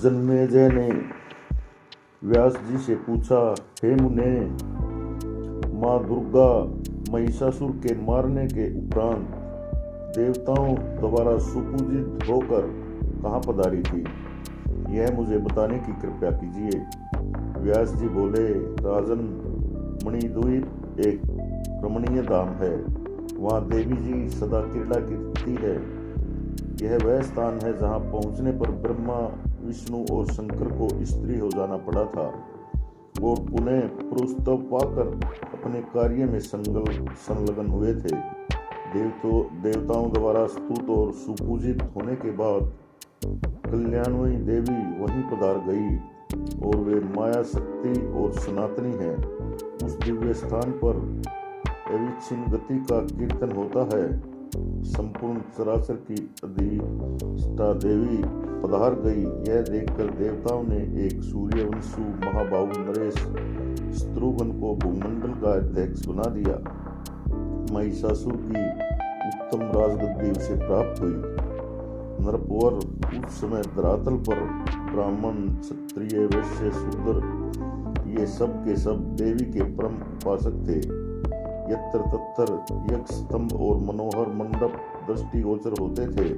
जन्मेजय ने व्यास जी से पूछा, हे मुने, माँ दुर्गा महिषासुर के मारने के उपरांत देवताओं द्वारा सुपूजित होकर कहाँ पधारी थी, यह मुझे बताने की कृपा कीजिए। व्यास जी बोले, राजन, मणिद्वीप एक रमणीय धाम है, वहाँ देवी जी सदा क्रीड़ा करती है। यह वह स्थान है जहाँ पहुँचने पर ब्रह्मा, विष्णु और शंकर को स्त्री हो जाना पड़ा था और पुनः पुरुषत्व पाकर अपने कार्य में संलग्न हुए थे। देवताओं द्वारा स्तुत और सुपूजित होने के बाद कल्याणमयी देवी वहीं पधार गई और वे माया शक्ति और सनातनी हैं। उस दिव्य स्थान पर अविच्छिन्न गति का कीर्तन होता है। संपूर्ण चराचर की अधिष्ठा देवी पधार गई। यह देखकर देवताओं ने एक सूर्यवंशु महाबाहु नरेश शत्रुघ्न को भूमंडल का अध्यक्ष बना दिया। महिषासुर की उत्तम राजगद्दी उसे प्राप्त हुई। नरपवर उस समय धरातल पर ब्राह्मण, क्षत्रिय, वैश्य, शूद्र ये सब के सब देवी के परम उपासक थे। यत्र तत्र यज्ञ स्तंभ और मनोहर मंडप दृष्टिगोचर होते थे।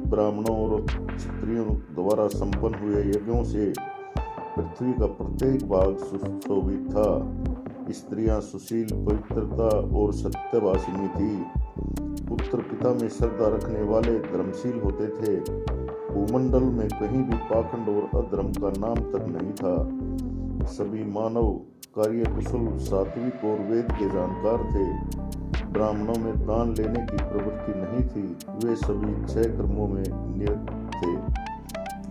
ब्राह्मणों और क्षत्रियों द्वारा संपन्न हुए यज्ञों से पृथ्वी का प्रत्येक भाग सुशोभित था। स्त्रियां सुशील, पवित्रता और सत्यभाषिणी थी। पुत्र पिता में श्रद्धा रखने वाले धर्मशील होते थे। भूमंडल में कहीं भी पाखंड और अधर्म का नाम तक नहीं था। सभी मानव कार्य कुशल, सात्विक और वेद के जानकार थे। ब्राह्मणों में दान लेने की प्रवृत्ति नहीं थी। वे सभी 6 कर्मों में निरत थे।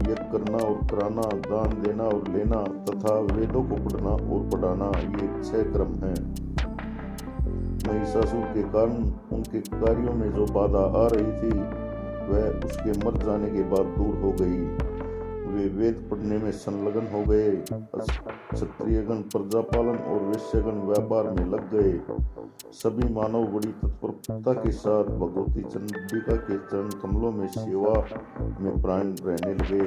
यज्ञ करना और कराना, दान देना और लेना तथा वेदों को पढ़ना और पढ़ाना, ये 6 क्रम हैं। महिषासुर के कारण उनके कार्यों में जो बाधा आ रही थी वह उसके मर जाने के बाद दूर हो गई। वे वेद पढ़ने में संलग्न हो गए। क्षत्रियगण प्रजा पालन और वैश्यगण व्यापार में लग गए। सभी मानव बड़ी तत्परता के साथ भगवती चंडिका के चरण कमलों में सेवा में प्राण रहने लगे।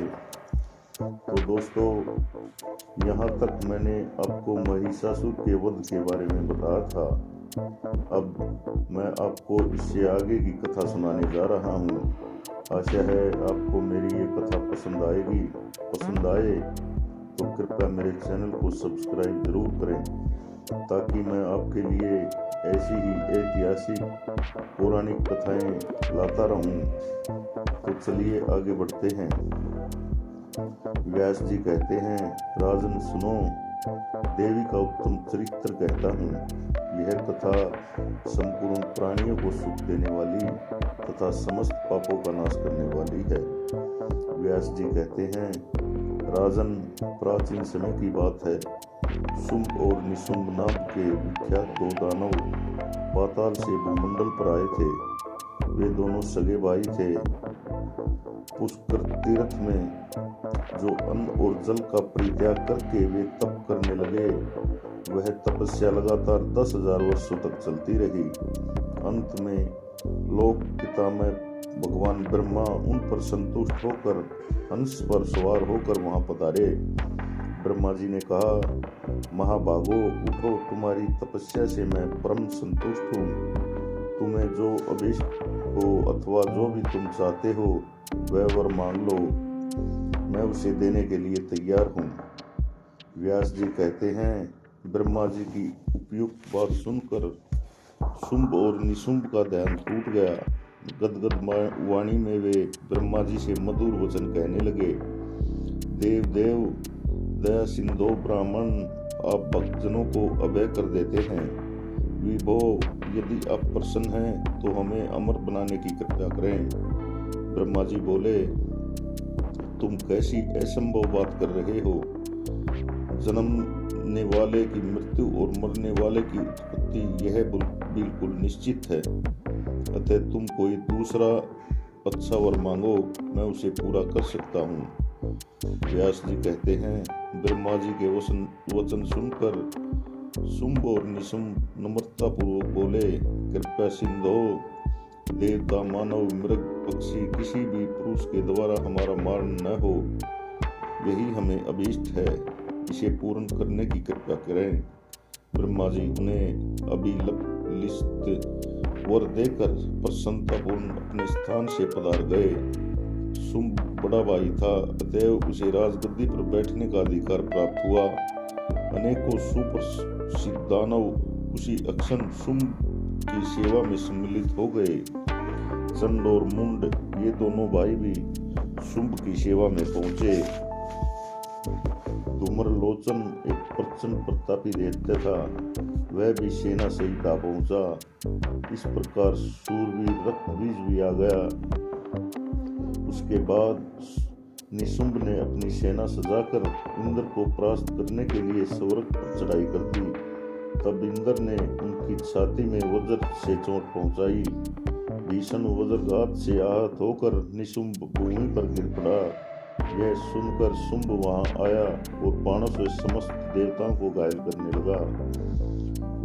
तो दोस्तों, यहाँ तक मैंने आपको महिषासुर के वध के बारे में बताया था। अब मैं आपको इससे आगे की कथा सुनाने जा रहा हूँ। आशा है आपको मेरी ये कथा पसंद आएगी। पसंद आए तो कृपया मेरे चैनल को सब्सक्राइब जरूर करें ताकि मैं आपके लिए ऐसी ही ऐतिहासिक पौराणिक कथाएं लाता रहूं। तो चलिए आगे बढ़ते हैं। व्यास जी कहते हैं, राजन सुनो, देवी का उत्तम चरित्र कहता हूँ। यह कथा संपूर्ण प्राणियों को सुख देने वाली तथा समस्त पापों का नाश करने वाली है। व्यास जी कहते हैं, राजन, प्राचीन समय की बात है। शुंभ और निशुंभ नाम के विख्यात 2 दानव पाताल से भूमंडल पर आए थे। वे दोनों सगे भाई थे। पुष्कर तीर्थ में जो अन्न और जल का परित्याग करके वे तप करने लगे, वह तपस्या लगातार 10,000 वर्षों तक चलती रही। अंत में लोक पितामह भगवान ब्रह्मा उन पर संतुष्ट होकर हंस पर सवार होकर वहां पधारे। ब्रह्मा जी ने कहा, महाभागो, उठो, तुम्हारी तपस्या से मैं परम संतुष्ट हूँ। तुम्हें जो अभीष्ट हो अथवा जो भी तुम चाहते हो वह वर मांग लो, मैं उसे देने के लिए तैयार हूँ। व्यास जी कहते हैं, ब्रह्मा जी की उपयुक्त बात सुनकर शुंभ और निशुंभ का ध्यान टूट गया। गदगद वाणी में वे ब्रह्मा जी से मधुर वचन कहने लगे। देव दया सिंधु ब्राह्मण, आप भक्तजनों को अभय कर देते हैं। विभो, यदि आप प्रसन्न हैं तो हमें अमर बनाने की कृपा करें। ब्रह्मा जी बोले, तुम कैसी असंभव बात कर रहे हो। जन्मने वाले की मृत्यु और मरने वाले की उत्पत्ति यह बिल्कुल निश्चित है। अतः तुम कोई दूसरा अच्छा वर मांगो, मैं उसे पूरा कर सकता हूँ। व्यास जी कहते हैं, ब्रह्मा जी के वचन सुनकर शुंभ और निशुंभ नम्रता पूर्वक बोले, कृपया सिंधो, देवता, मानव, मृग, पक्षी किसी भी पुरुष के द्वारा हमारा मारण न हो। यही हमें अभीष्ट है, इसे पूर्ण करने की कृपा करें। ब्रह्मा जी उन्हें अभिलिप्त वर देकर प्रसन्नतापूर्ण अपने स्थान से पधार गए। शुंभ बड़ा भाई था, अतएव उसे राजगद्दी पर बैठने का अधिकार प्राप्त हुआ। अनेकों सुप्रसिद्ध दानव उसी अक्षण शुंभ की सेवा में सम्मिलित हो गए। चंड और मुंड ये दोनों भाई भी शुंभ की सेवा में पहुंचे। धूम्रलोचन एक प्रचंड प्रतापी दैत्य था, वह भी सेना सहित आ पहुंचा। इस प्रकार शूरवीर रक्तबीज भी आ गया। उसके बाद निशुंभ ने अपनी सेना सजाकर इंद्र को परास्त करने के लिए स्वर्ग पर चढ़ाई कर दी। तब इंद्र ने उनकी छाती में वज्र से चोट पहुंचाई। भीषण वज्रघात से आहत होकर निशुंभ भूमि पर गिर पड़ा। यह सुनकर शुंभ वहां आया और बाणों से समस्त देवताओं को घायल करने लगा।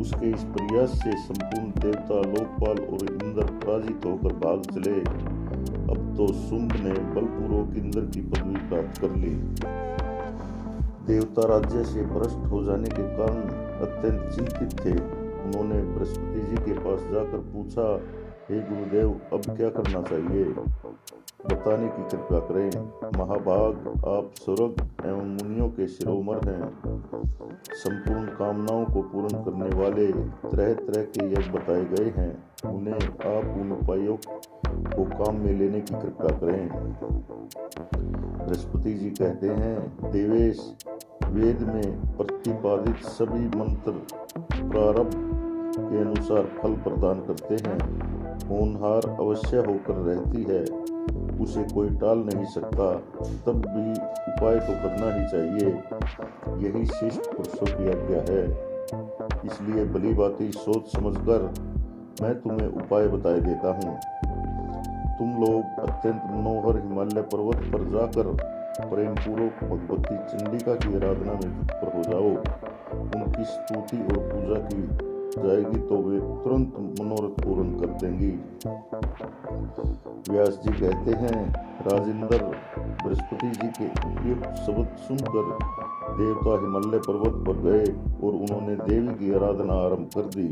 उसके इस प्रयास से संपूर्ण देवता, लोकपाल और इंद्र पराजित होकर भाग चले। अब तो शुंभ ने बलपूर्वक इंद्र की पदवी प्राप्त कर ली। देवता राज्य से भ्रष्ट हो जाने के कारण अत्यंत चिंतित थे। उन्होंने बृहस्पति जी के पास जाकर पूछा, हे गुरुदेव, अब क्या करना चाहिए, बताने की कृपा करें। महाभाग, आप स्वर्ग एवं मुनियों के शिरोमणि हैं। संपूर्ण कामनाओं को पूर्ण करने वाले तरह तरह के यज्ञ बताए गए हैं। उन्हें आप उन उपायों को काम में लेने की कृपा करें। बृहस्पति जी कहते हैं, देवेश, वेद में प्रतिपादित सभी मंत्र प्रारब्ध के अनुसार फल प्रदान करते हैं। होनहार अवश्य होकर रहती है, उसे कोई टाल नहीं सकता। तब भी उपाय तो करना ही चाहिए, यही शिष्ट पुरुषों की आज्ञा है। इसलिए भली भांति सोच समझकर मैं तुम्हें उपाय बताए देता हूँ। तुम लोग अत्यंत मनोहर हिमालय पर्वत पर जाकर प्रेम पूर्वक भगवती चंडिका की आराधना में तत्पर हो जाओ। उनकी स्तुति और पूजा की जाएगी तो वे तुरंत मनोरथ पूर्ण कर देंगी। व्यास जी कहते हैं, राजेंद्र, बृहस्पति जी के उपयुक्त शब्द सुनकर देवता हिमालय पर्वत पर गए और उन्होंने देवी की आराधना आरंभ कर दी।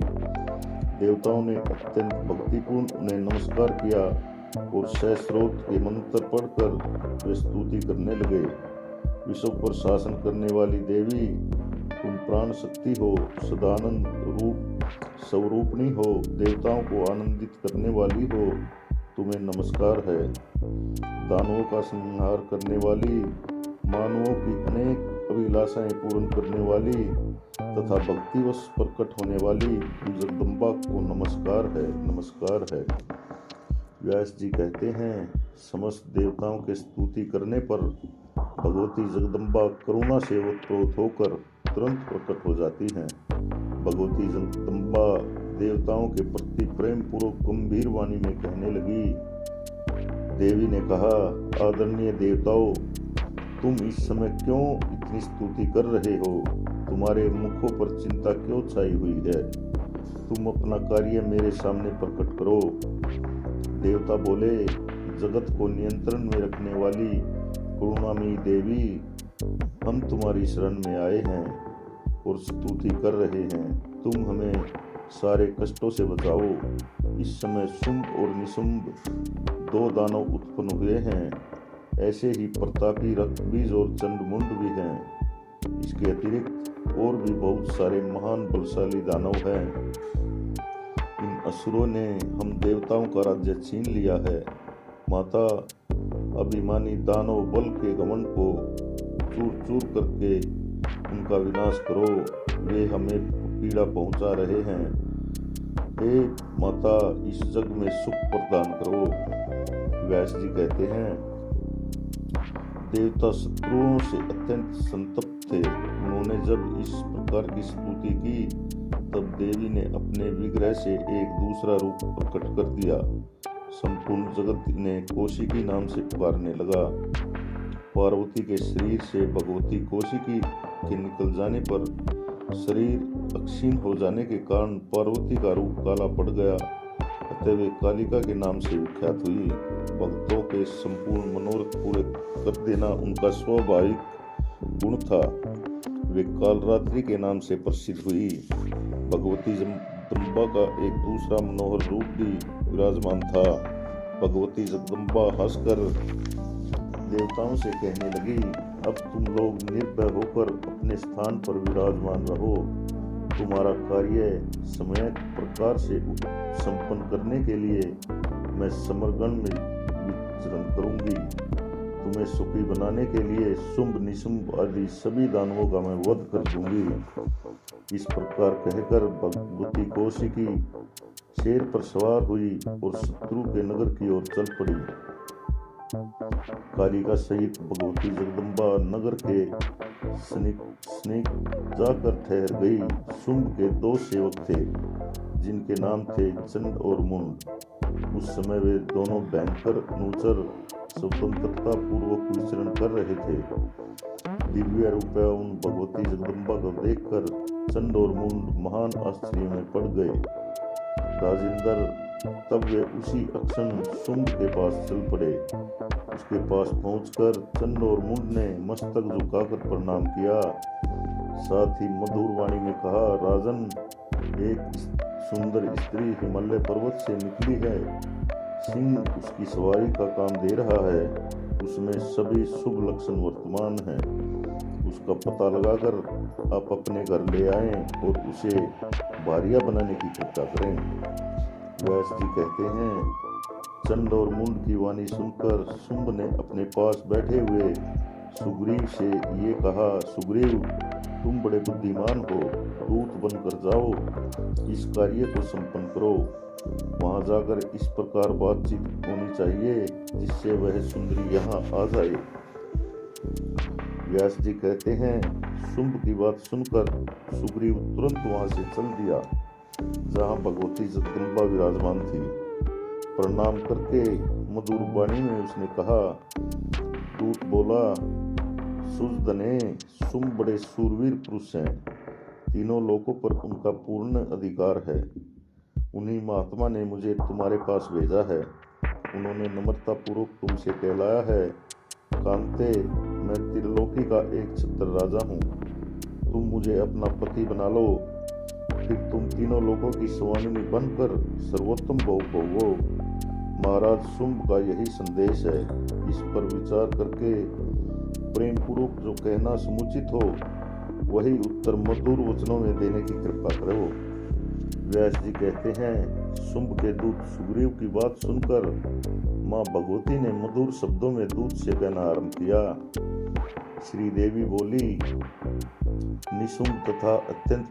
देवताओं ने अत्यंत भक्तिपूर्ण उन्हें नमस्कार किया और सहस्रोत के मंत्र पढ़कर वे स्तुति करने लगे। विश्व पर शासन करने वाली देवी, तुम प्राण शक्ति हो, सदानंद रूप स्वरूपणी हो, देवताओं को आनंदित करने वाली हो, तुम्हें नमस्कार है। दानवों का संहार करने वाली, मानवों की अनेक अभिलाषाएं पूर्ण करने वाली तथा भक्तिवश प्रकट होने वाली जगदम्बा को नमस्कार है, नमस्कार है। व्यास जी कहते हैं, समस्त देवताओं के स्तुति करने पर भगवती जगदम्बा करुणा से ओतप्रोत होकर तुरंत प्रकट हो जाती हैं। भगवती जगदम्बा देवताओं के प्रति प्रेम पूर्वक गंभीर वाणी में कहने लगी। देवी ने कहा, आदरणीय देवताओं, तुम इस समय क्यों इतनी स्तुति कर रहे हो? तुम्हारे मुखों पर चिंता क्यों छाई हुई है? तुम अपना कार्य मेरे सामने प्रकट करो। देवता बोले, जगत को नियंत्रण में रखने वाली करुणामयी देवी, हम तुम्हारी शरण में आए हैं और स्तुति कर रहे हैं। तुम हमें सारे कष्टों से बचाओ। इस समय शुंभ और निशुंभ दो दानव उत्पन्न हुए हैं। ऐसे ही प्रतापी रक्तबीज और चंडमुंड भी हैं। इसके अतिरिक्त और भी बहुत सारे महान बलशाली दानव हैं। इन असुरों ने हम देवताओं का राज्य छीन लिया है। माता, अभिमानी दानव बल के घमंड को चूर चूर करके उनका विनाश करो, वे हमें पीड़ा पहुंचा रहे हैं। हे माता, इस जग में सुख प्रदान करो। व्यास जी कहते हैं, देवता शत्रुओं से अत्यंत संतप्त थे। उन्होंने जब इस प्रकार की स्तुति की, तब देवी ने अपने विग्रह से एक दूसरा रूप प्रकट कर दिया। संपूर्ण जगत इन्हें कौशिकी नाम से पुकारने लगा। पार्वती के शरीर से भगवती कौशिकी के निकल जाने पर शरीर अक्षीण हो जाने के कारण पार्वती का रूप काला पड़ गया, अतः वे कालिका के नाम से विख्यात हुई। भक्तों के संपूर्ण मनोरथ पूरे कर देना उनका स्वाभाविक गुण था। वे कालरात्रि के नाम से प्रसिद्ध हुई। भगवती जगदम्बा का एक दूसरा मनोहर रूप भी विराजमान था। भगवती जगदम्बा हंसकर देवताओं से कहने लगी, अब तुम लोग निर्भय होकर अपने स्थान पर विराजमान रहो। तुम्हारा कार्य समय प्रकार से संपन्न करने के लिए मैं समरगण में विचरण करूंगी। तुम्हें सुखी बनाने के लिए शुंभ निशुंभ आदि सभी दानवों का मैं वध कर दूंगी। इस प्रकार कहकर भगवती कौशिकी शेर पर सवार हुई और शत्रु के नगर की ओर चल पड़ी। कालिका सहित भगवती जगदम्बा नगर के समीप जाकर ठहर गई। शुंभ के 2 सेवक थे जिनके नाम थे चंड और मुंड। उस समय वे दोनों भयंकर अनुचर स्वतंत्रता पूर्वक विचरण कर रहे थे। दिव्य रूप उन भगवती जगदम्बा को देखकर चंड और मुंड महान आश्चर्य में पड़ गए। राजेंद्र तब वे उसी अक्षण शुंभ के पास चल पड़े। उसके पास पहुंचकर चंड और मुंड ने मस्तक झुकाकर प्रणाम किया। साथ ही मधुर वाणी में कहा, राजन, एक सुंदर स्त्री हिमालय पर्वत से निकली है। सिंह उसकी सवारी का काम दे रहा है। उसमें सभी शुभ लक्षण वर्तमान हैं। उसका पता लगाकर आप अपने घर ले आएं और उसे भारिया बनाने की कृपा करें। व्यास जी कहते हैं, चंड और मुंड की वाणी सुनकर शुंभ ने अपने पास बैठे हुए सुग्रीव से ये कहा, सुग्रीव, तुम बड़े बुद्धिमान हो, दूत बनकर जाओ, इस कार्य को संपन्न करो। वहां जाकर इस प्रकार बातचीत होनी चाहिए जिससे वह सुंदरी यहाँ आ जाए। व्यास जी कहते हैं, शुंभ की बात सुनकर सुग्रीव तुरंत वहां से चल दिया जहां भगवती जगदम्बा विराजमान थी। प्रणाम करके मधुर वाणी में उसने कहा, दूत बोला, सुजदने, शुंभ बड़े शूरवीर पुरुष हैं। तीनों लोकों पर उनका पूर्ण अधिकार है। उन्हीं महात्मा ने मुझे तुम्हारे पास भेजा है। उन्होंने नम्रता पूर्वक तुमसे कहलाया है, कांते, मैं त्रिलोकी का एक छत्र राजा हूँ। तुम मुझे अपना पति बना लो, फिर तुम तीनों लोगों की स्वामिनी बनकर सर्वोत्तम भोग भोगो। महाराज शुंभ का यही संदेश है। इस पर विचार करके प्रेम पूर्वक जो कहना समुचित हो वही उत्तर मधुर वचनों में देने की कृपा करो। व्यास जी कहते हैं, शुंभ के दूत सुग्रीव की बात सुनकर माँ भगवती ने मधुर शब्दों में दूत से कहना आरंभ किया। श्री देवी बोली, निशुंभ तथा अत्यंत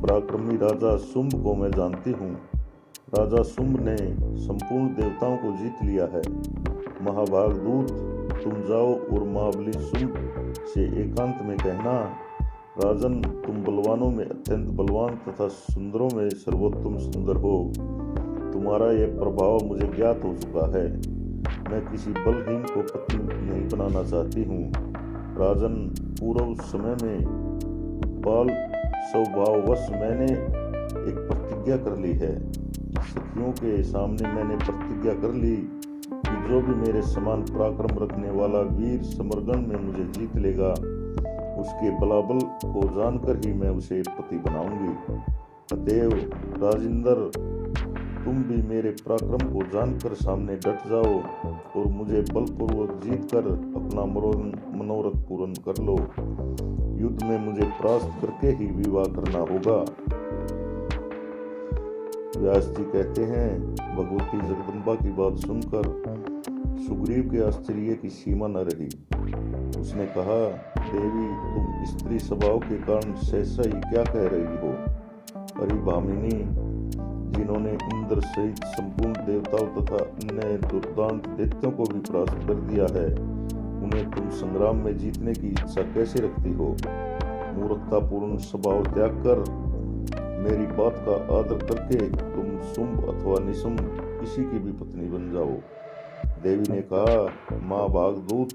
पराक्रमी राजा शुंभ को मैं जानती हूँ। राजा शुंभ ने संपूर्ण देवताओं को जीत लिया है। महाभाग दूत, तुम जाओ और महाबली शुंभ से एकांत में कहना, राजन, तुम बलवानों में अत्यंत बलवान तथा सुंदरों में सर्वोत्तम सुंदर हो। तुम्हारा यह प्रभाव मुझे ज्ञात हो चुका है। मैं किसी बलहीन को पत्नी नहीं बनाना चाहती हूँ। राजन, पूर्व समय में बाल स्वभाववश मैंने एक प्रतिज्ञा कर ली है। सखियों के सामने मैंने प्रतिज्ञा कर ली कि जो भी मेरे समान पराक्रम रखने वाला वीर समरगण में मुझे जीत लेगा, उसके बलाबल को जानकर ही मैं उसे पति बनाऊंगी। अतएव राजेंद्र, तुम भी मेरे पराक्रम को जानकर सामने डट जाओ और मुझे बलपूर्वक जीतकर अपना मनोरथ पूर्ण कर लो। युद्ध में मुझे परास्त करके ही विवाह करना होगा। व्यास जी कहते हैं, भगवती जगदम्बा की बात सुनकर सुग्रीव के आश्चर्य की सीमा न रही। उसने कहा, देवी, तुम स्त्री स्वभाव के कारण सहसा ही क्या कह रही हो? अरे भामिनी, जिन्होंने इंद्र सहित संपूर्ण देवताओं तथा अन्य दुर्दांत दैत्यों को भी परास्त कर दिया है, उन्हें तुम संग्राम में जीतने की इच्छा कैसे रखती हो? मूर्खतापूर्ण स्वभाव त्याग कर मेरी बात का आदर करके तुम शुंभ अथवा निशुंभ किसी की भी पत्नी बन जाओ। देवी ने कहा, माँ भागदूत,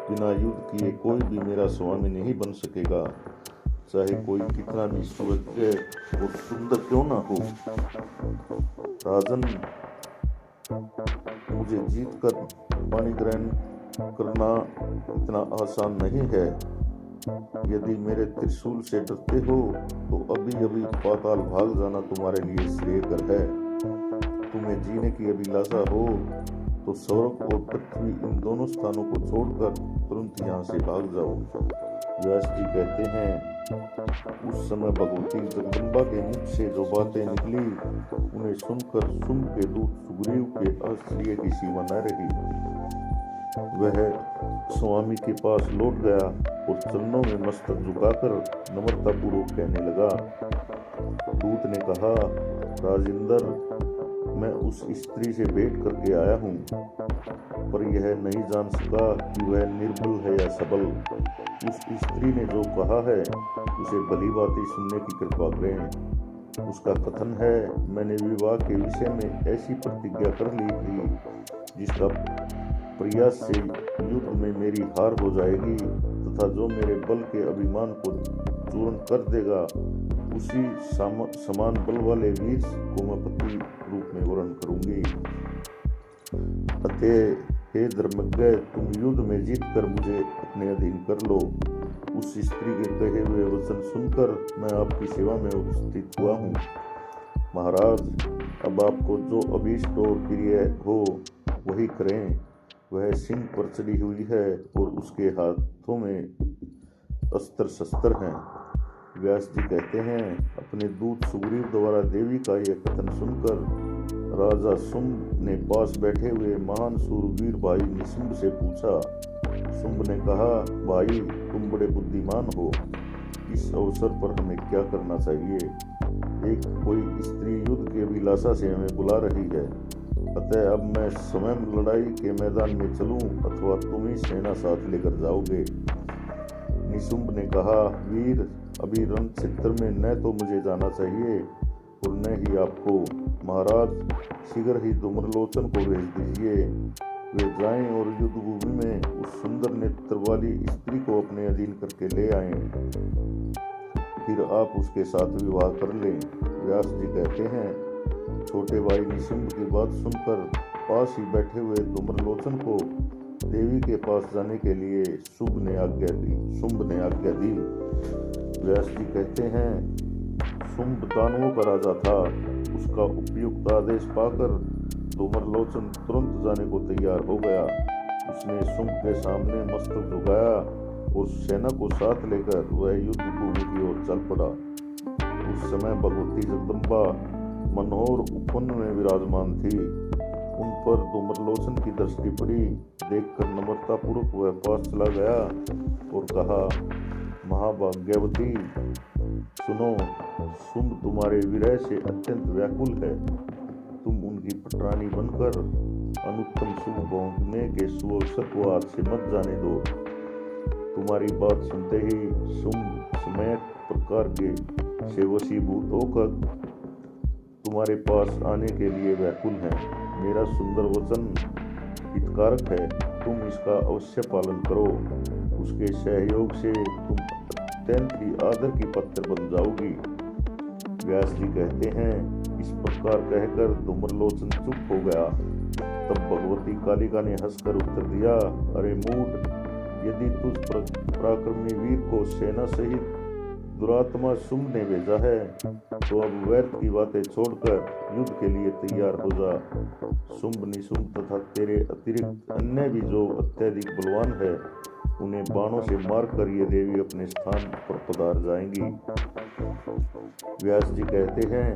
बिना युद्ध किए कोई भी मेरा स्वामी नहीं बन सकेगा, चाहे कोई कितना भी सुभज्य और सुंदर क्यों ना हो। राजन, मुझे जीत कर पाणी ग्रहण करना इतना आसान नहीं है। यदि मेरे त्रिशूल से डरते हो तो अभी अभी पाताल भाग जाना तुम्हारे लिए श्रेयकर है। तुम्हें जीने की अभिलाषा हो तो स्वर्ग और पृथ्वी इन दोनों स्थानों को छोड़कर तुरंत यहाँ से भाग जाओ। व्यास जी कहते हैं, उस समय भगवती जगदम्बा के मुख से जो बातें निकली उन्हें सुनकर शुंभ के दूत सुग्रीव के आश्चर्य की सीमा न रही। वह स्वामी के पास लौट गया और चरणों में मस्तक झुकाकर नम्रतापूर्वक कहने लगा। दूत ने कहा, राजेंद्र, मैं उस स्त्री से भेंट करके आया हूँ, पर यह नहीं जान सका कि वह निर्बल है या सबल। उस स्त्री ने जो कहा है उसे भली बातें सुनने की कृपा करें। उसका कथन है, मैंने विवाह के विषय में ऐसी प्रतिज्ञा कर ली थी जिसका प्रयास से युद्ध में मेरी हार हो जाएगी तथा जो मेरे बल के अभिमान को चूर्ण कर देगा उसी समान बल वाले वीर को मैं पति रूप में वर्ण करूंगी। अतः हे धर्मज्ञ, तुम युद्ध में जीत कर मुझे अपने अधीन कर लो। उस स्त्री के कहे हुए वचन सुनकर मैं आपकी सेवा में उपस्थित हुआ हूँ। महाराज, अब आपको जो अभीष्ट और प्रिय हो वही करें। वह सिंह पर चढ़ी हुई है और उसके हाथों में अस्त्र शस्त्र हैं। व्यास जी कहते हैं, अपने दूत सुग्रीव द्वारा देवी का यह कथन सुनकर राजा शुंभ ने पास बैठे हुए महान सूरवीर भाई निशुंभ से पूछा। शुंभ ने कहा, भाई, तुम बड़े बुद्धिमान हो, इस अवसर पर हमें क्या करना चाहिए? एक कोई स्त्री युद्ध की अभिलाषा से हमें बुला रही है, अतः अब मैं स्वयं लड़ाई के मैदान में चलूं अथवा तुम ही सेना साथ लेकर जाओगे? निशुंभ ने कहा, वीर, अभी रण क्षेत्र में न तो मुझे जाना चाहिए और न ही आपको। महाराज, शीघ्र ही धूम्रलोचन को भेज दीजिए। वे जाएं और युद्ध भूमि में उस सुंदर नेत्र वाली स्त्री को अपने अधीन करके ले आएं, फिर आप उसके साथ विवाह कर लें। व्यास जी कहते हैं, छोटे भाई निशुंभ की बात सुनकर पास ही बैठे हुए धूम्रलोचन को देवी के पास जाने के लिए शुंभ ने आज्ञा दी। व्यास जी कहते हैं, शुंभ दानवों का राजा था। उसका उपयुक्त आदेश पाकर धूम्रलोचन तुरंत जाने को तैयार हो गया। उसने शुंभ के सामने मस्तक झुकाया और सेना को साथ लेकर वह युद्ध भूमि की ओर चल पड़ा। उस समय भगवती जगदम्बा मनोहर उपवन में विराजमान थी। उन पर धूम्रलोचन की दृष्टि पड़ी। देखकर नम्रतापूर्वक वह पास चला गया और कहा, महाभाग्यवती, सुनो, शुंभ तुम्हारे विरह से अत्यंत व्याकुल है। तुम उनकी पटरानी बनकर अनुत्तम शुभ भोगने के सुअवसर को हाथ से मत जाने दो। तुम्हारी बात सुनते ही शुंभ समय प्रकार के से वशीभूत होकर तुम्हारे पास आने के लिए व्याकुल हैं। मेरा सुंदर वचन हितकारक है, तुम इसका अवश्य पालन करो। उसके सहयोग से तुम अत्यंत ही आदर की पात्र बन जाओगी। व्यास जी कहते हैं, इस प्रकार कहकर धूम्रलोचन चुप हो गया। तब भगवती कालिका ने हंसकर उत्तर दिया, अरे मूढ़, यदि तुझ पराक्रमी वीर को सेना सहित दुरात्मा शुंभ ने भेजा है तो अब व्यर्थ की बातें छोड़कर युद्ध के लिए तैयार हो जा। शुंभ, निशुंभ तथा तेरे अतिरिक्त अन्य भी जो अत्यधिक बलवान है उन्हें बाणों से मारकर ये देवी अपने स्थान पर पधार जाएंगी। व्यास जी कहते हैं,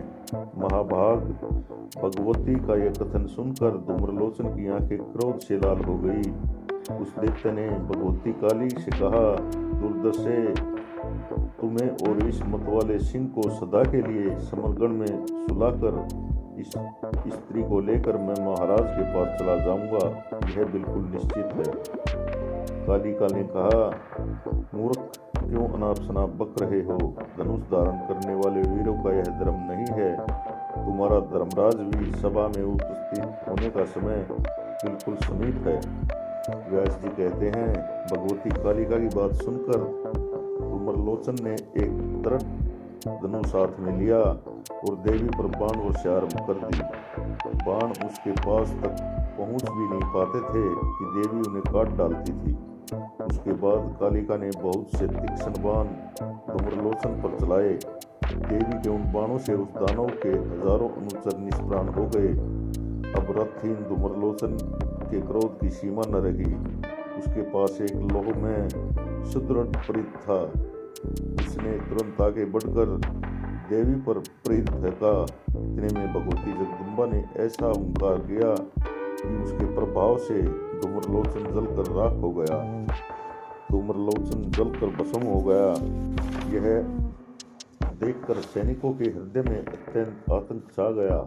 महाभाग, भगवती का यह कथन सुनकर धूम्रलोचन की आंखें क्रोध से लाल हो गई। उस दैत्य ने भगवती काली से कहा, दुर्दशे, तुम्हें और इस मतवाले सिंह को सदा के लिए समरगढ़ में सुलाकर इस स्त्री को लेकर मैं महाराज के पास चला जाऊंगा, यह बिल्कुल निश्चित है। कालिका ने कहा, मूर्ख, क्यों अनाप शनाप बक रहे हो? धनुष धारण करने वाले वीरों का यह धर्म नहीं है। तुम्हारा धर्मराज भी सभा में उपस्थित होने का समय बिल्कुल समीप है। व्यास जी कहते हैं, भगवती कालिका की बात सुनकर धूम्रलोचन ने एक दृढ़ धनुष हाथ में लिया और देवी पर बाण वर्षा आरंभ कर दी। बाण उसके पास तक पहुंच भी नहीं पाते थे कि देवी उन्हें काट डालती थी। उसके बाद कालिका ने बहुत से तीक्ष्ण बाण धूम्रलोचन पर चलाए। देवी के उन बाणों से उस दानव के हजारों अनुचर निष्प्राण हो गए। अब रथहीन धूम्रलोचन के क्रोध की सीमा न रही। उसके पास एक लोह में सुदृढ़ परिध था। उसने तुरंत आगे बढ़कर देवी पर परिध फेंका। इतने में भगवती जगदम्बा ने ऐसा हुंकार किया कि उसके प्रभाव से धूम्रलोचन जलकर राख हो गया। धूम्रलोचन जलकर भस्म हो गया। यह देखकर सैनिकों के हृदय में अत्यंत आतंक छा गया।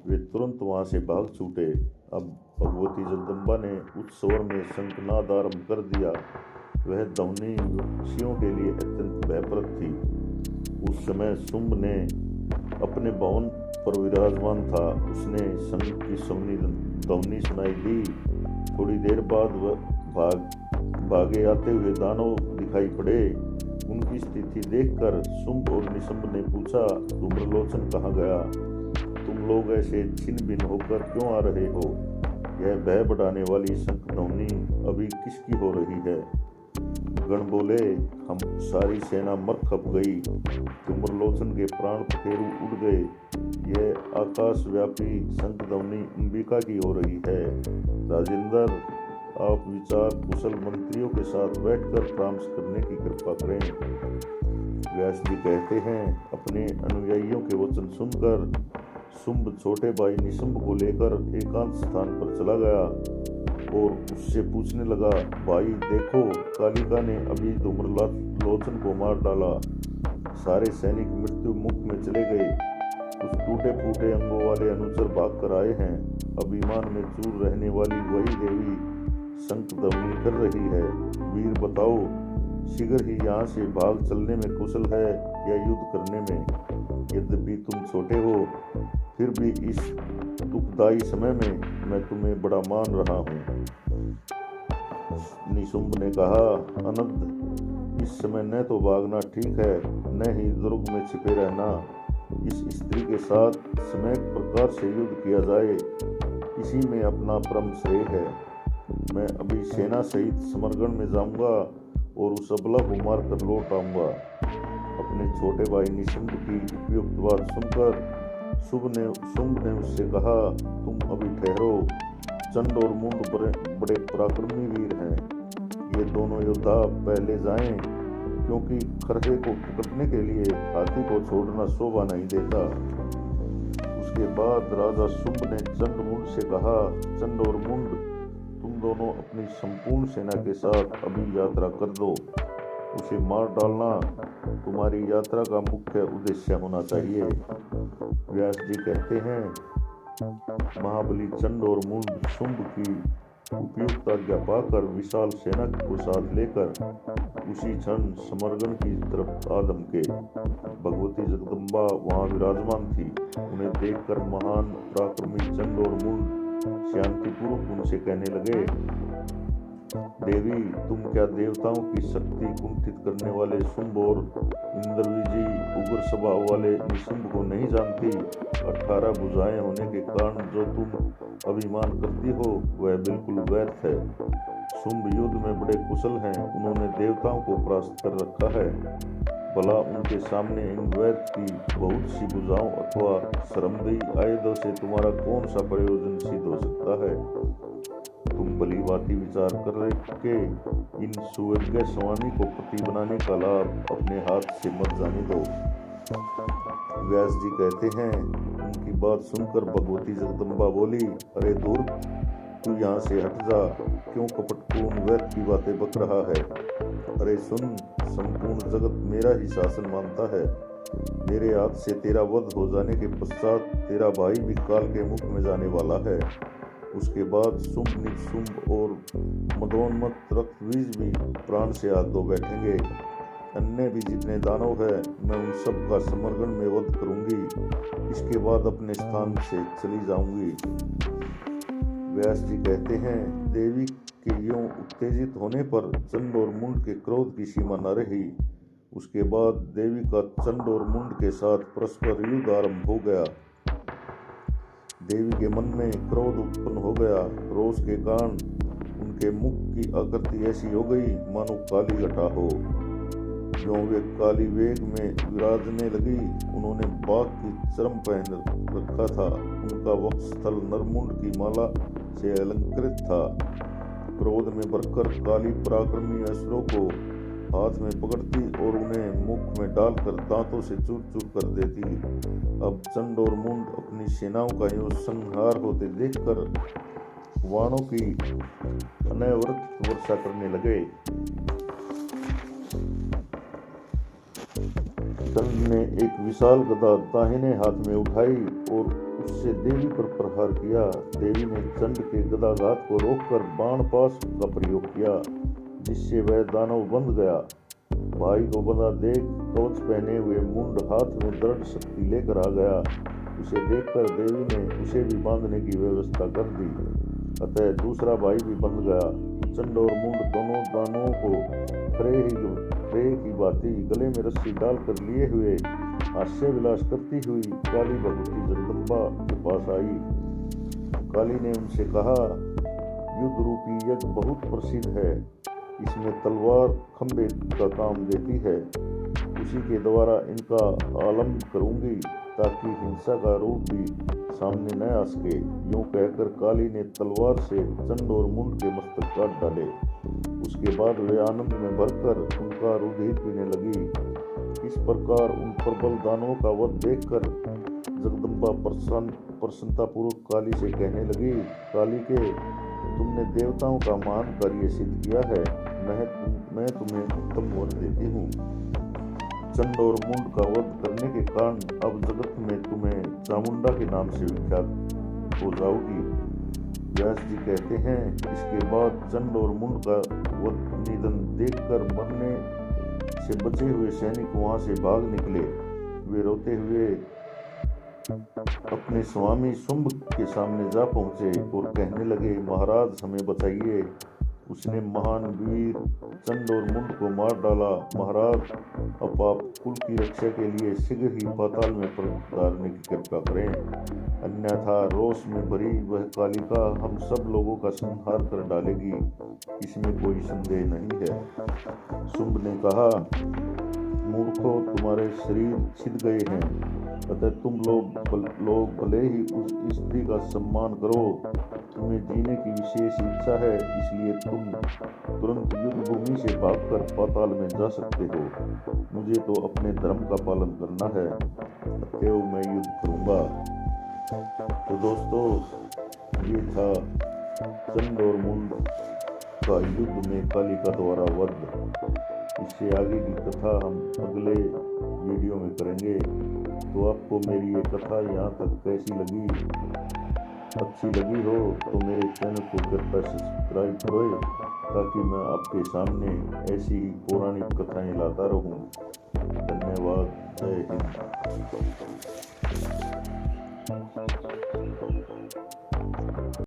वे तुरंत वहां से भाग छूटे। अब भगवती जगदम्बा ने उच्च स्वर में शंखनाद आरंभ कर दिया। वह ध्वनि ऋषियों के लिए अत्यंत भयप्रद थी। उस समय शुंभ ने अपने भवन पर विराजमान था। उसने शंख की ध्वनि सुनाई दी। थोड़ी देर बाद वह भागे आते हुए दानव दिखाई पड़े। उनकी स्थिति देखकर शुंभ और निशंभ ने पूछा, धूम्रलोचन कहाँ गया? तुम लोग ऐसे छिन्न भिन्न होकर क्यों आ रहे हो? यह भय बढ़ाने वाली शंख ध्वनि अभी किसकी हो रही है? गण बोले, हम सारी सेना मर खप गई। धूम्रलोचन के प्राण पखेरु उड़ गए। यह आकाशव्यापी शंख ध्वनि अंबिका की हो रही है। राजेंद्र, आप विचार कुशल मंत्रियों के साथ बैठकर परामर्श करने की कृपा करें। व्यास जी कहते हैं, अपने अनुयायियों के वचन सुनकर शुंभ छोटे भाई निशंभ को लेकर एकांत स्थान पर चला गया और उससे पूछने लगा, भाई देखो, कालिका ने अभी धूम्रलोचन को मार डाला। सारे सैनिक मृत्यु मुख में चले गए। उस टूटे फूटे अंगों वाले अनुचर भाग कर आए हैं। अभिमान में चूर रहने वाली वही देवी शंख ध्वनि कर रही है। वीर बताओ, शीघ्र ही यहाँ से भाग चलने में कुशल है या युद्ध करने में? यद्यपि तुम छोटे हो, फिर भी इस दुखदायी समय में मैं तुम्हें बड़ा मान रहा हूँ। निशुंभ ने कहा, अनंत, इस समय न तो भागना ठीक है, न ही दुर्ग में छिपे रहना। इस स्त्री के साथ समय प्रकार से युद्ध किया जाए, इसी में अपना परम श्रेय है। मैं अभी सेना सहित समरगढ़ में जाऊंगा और उस अबला को मार कर लौट आऊंगा। अपने छोटे भाई निशुंभ की उपयुक्त बात सुनकर शुंभ ने उससे कहा, तुम अभी ठहरो। चंड और मुंड बड़े पराक्रमी वीर हैं। ये दोनों योद्धा पहले जाएं, क्योंकि खरहे को पकड़ने के लिए हाथी को छोड़ना शोभा नहीं देता। उसके बाद राजा शुंभ ने चंड मुंड से कहा, चंड और मुंड, तुम दोनों अपनी संपूर्ण सेना के साथ अभी यात्रा कर दो। उसे मार डालना तुम्हारी यात्रा का मुख्य उद्देश्य होना चाहिए। व्यास जी कहते हैं, महाबली चंड और मुंड शुंभ की उपयुक्त आज्ञा पाकर विशाल सेना को साथ लेकर उसी क्षण समरगढ़ की तरफ आदम के। भगवती जगदम्बा वहां विराजमान थी। उन्हें देखकर महान पराक्रमी चंड और मुंड शांतिपूर्वक उनसे कहने लगे, देवी, तुम क्या देवताओं की शक्ति कुंठित करने वाले शुंभ और इंद्रविजयी उग्र स्वभाव वाले निशुंभ को नहीं जानती? 18 भुजाएं होने के कारण जो तुम अभिमान करती हो वह बिल्कुल व्यर्थ है। शुंभ युद्ध में बड़े कुशल हैं। उन्होंने देवताओं को परास्त कर रखा है। भला उनके सामने इन व्यर्थ की बहुत सी भुजाओं अथवा श्रमदायी आयुधों से तुम्हारा कौन सा प्रयोजन सिद्ध हो सकता है? तुम भली भांति विचार करके इन सुवर्गीय स्वामी को पति बनाने का लाभ अपने हाथ से मत जाने दो। व्यास जी कहते हैं, उनकी बात सुनकर भगवती जगदम्बा बोली, अरे दूर, तू यहाँ से हट जा। क्यों कपटपूर्ण व्यर्थ की बातें बक रहा है? अरे सुन, संपूर्ण जगत मेरा ही शासन मानता है। मेरे हाथ से तेरा वध हो जाने के पश्चात तेरा भाई भी काल के मुख में जाने वाला है। उसके बाद शुंभ, निशुंभ और मदोन्मत्त रक्तबीज भी प्राण से हाथ धो बैठेंगे। अन्य भी जितने दानव है, मैं उन सब का समरगढ़ में वध करूंगी। इसके बाद अपने स्थान से चली जाऊंगी। व्यास जी कहते हैं, देवी के यूं उत्तेजित होने पर चंड और मुंड के क्रोध की सीमा न रही। उसके बाद देवी का चंड और मुंड के साथ परस्पर युद्ध आरंभ हो गया। देवी के मन में क्रोध उत्पन्न हो गया। रोष के कारण उनके मुख की आकृति ऐसी हो गई मानो काली घटा हो। जो वे काली वेग में विराजने लगी, उन्होंने बाघ की चर्म पहन रखा था। उनका वक्षस्थल नरमुंड की माला से अलंकृत था। क्रोध में भरकर काली पराक्रमी असुरों को हाथ में पकड़ती और उन्हें मुख में डालकर दांतों से चूर चूर कर देती। अब चंड और मुंड अपनी सेनाओं का यूं संहार होते देखकर वाणों की अनवरत वर्षा करने लगे। चंड ने एक विशाल गदा दाहिने हाथ में उठाई और उससे देवी पर प्रहार किया। देवी ने चंड के गदाघात को रोककर बाण पाश का प्रयोग किया, जिससे वह दानव बंध गया। भाई को बंधा देख कवच पहने हुए मुंड हाथ में दृढ़ शक्ति लेकर आ गया। उसे देखकर देवी ने उसे भी बांधने की व्यवस्था कर दी। अतः दूसरा भाई भी बंध गया। चंड और मुंड दोनों दानवों को फ्रेय की भांति गले में रस्सी डालकर लिए हुए हास्य विलास करती हुई काली भगवती जगदम्बा के पास आई। काली ने उनसे कहा, युद्ध रूपी यज्ञ बहुत प्रसिद्ध है। इसमें तलवार खंबे का काम देती है। उसी के द्वारा इनका आलम्ब करूंगी ताकि हिंसा का रूप भी सामने न आ सके। यूं कहकर काली ने तलवार से चंड और मुंड के मस्तक काट डाले। उसके बाद वे आनंद में भरकर उनका रुधिर पीने लगी। इस प्रकार उन प्रबल दानवों का वध देखकर जगदम्बा प्रसन्नतापूर्वक काली से कहने लगी, काली के तुमने देवताओं का महान कार्य सिद्ध किया है। मैं तुम्हें उत्तम वर देती हूँ। चंड और मुंड का वध करने के कारण अब जगत में तुम्हें चामुंडा के नाम से विख्यात हो जाओगी। व्यास जी कहते हैं, इसके बाद चंड और मुंड का वध निधन देखकर मरने से बचे हुए सैनिक वहां से भाग निकले। वे रोते हुए अपने स्वामी शुंभ के सामने जा पहुंचे और कहने लगे, महाराज हमें बचाइए। उसने महान वीर चंड और मुंड को मार डाला। महाराज अब आप कुल की रक्षा के लिए शीघ्र ही पाताल में पधारने की कृपा करें, अन्यथा रोष में भरी वह कालिका हम सब लोगों का संहार कर डालेगी, इसमें कोई संदेह नहीं है। शुंभ ने कहा, मूर्खों, तुम्हारे शरीर छिद गए हैं, अतः तुम लोग भले ही उस स्त्री का सम्मान करो। तुम्हें जीने की विशेष इच्छा है, इसलिए तुम तुरंत युद्ध भूमि से भागकर पाताल में जा सकते हो। मुझे तो अपने धर्म का पालन करना है, अतएव मैं युद्ध करूंगा। तो दोस्तों, ये था चंड और मुंड का युद्ध में कालिका द्वारा वध। इससे आगे की कथा हम अगले वीडियो में करेंगे। तो आपको मेरी ये कथा यहाँ तक कैसी लगी? अच्छी लगी हो तो मेरे चैनल को कृपया सब्सक्राइब करो, ताकि मैं आपके सामने ऐसी ही पौराणिक कथाएं लाता रहूं। धन्यवाद। जय हिंद।